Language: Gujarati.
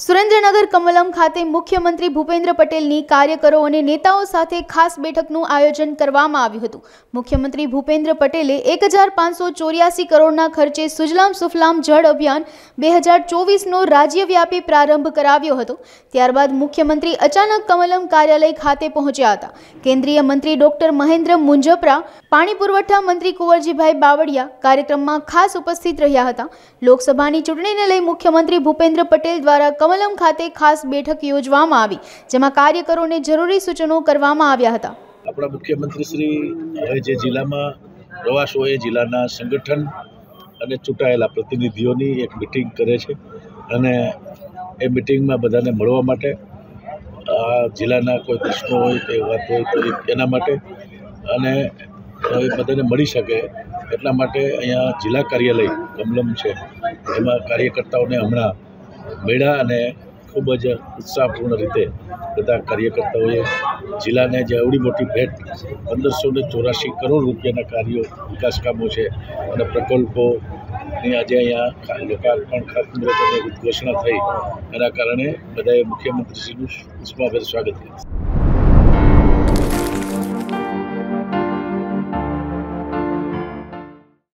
સુરેન્દ્રનગર કમલમ ખાતે મુખ્યમંત્રી ભૂપેન્દ્ર પટેલની કાર્યકરો અને નેતાઓ સાથે ખાસ બેઠકનું આયોજન કરવામાં આવ્યું હતું। મુખ્યમંત્રી ભૂપેન્દ્ર પટેલે 1584 કરોડના ખર્ચે સુજલામ સુફલામ જળ અભિયાન 2024નો રાજ્યવ્યાપી પ્રારંભ કરાવ્યો હતો। ત્યારબાદ મુખ્યમંત્રી અચાનક કમલમ કાર્યાલય ખાતે પહોંચ્યા હતા। કેન્દ્રીય મંત્રી ડોક્ટર મહેન્દ્ર મુંજપરા, પાણી પુરવઠા મંત્રી કુંવરજીભાઈ બાવળિયા કાર્યક્રમમાં ખાસ ઉપસ્થિત રહ્યા હતા। લોકસભાની ચૂંટણીને લઈ મુખ્યમંત્રી ભૂપેન્દ્ર પટેલ દ્વારા કમલમ ખાતે ખાસ બેઠક યોજવામાં આવી, જેમાં કાર્યકરોને જરૂરી સૂચનો કરવામાં આવ્યા હતા। આપણા મુખ્યમંત્રી શ્રી હવે જે જિલ્લામાં પ્રવાસ હોય એ જિલ્લાના સંગઠન અને ચૂંટાયેલા પ્રતિનિધિઓની એક મિટિંગ કરે છે અને એ મિટિંગમાં બધાને મળવા માટે, આ જિલ્લાના કોઈ પ્રશ્નો હોય કે વાત હોય તો એના માટે અને બધાને મળી શકે એટલા માટે અહીંયા જિલ્લા કાર્યાલય કમલમ છે એમાં કાર્યકર્તાઓને હમણાં મળ્યા અને ખૂબ જ ઉત્સાહપૂર્ણ રીતે બધા કાર્યકર્તાઓએ જિલ્લાને જે આવડી મોટી ભેટ 1584 કરોડ રૂપિયાના કાર્યો, વિકાસ કામો છે અને પ્રકલ્પોની આજે અહીંયા લોકાર્પણ, ખાતમુહૂર્ત અને ઉદ્ઘોષણા થઈ, એના કારણે બધાએ મુખ્યમંત્રીશ્રીનું ઉષ્માભેર સ્વાગત કર્યું।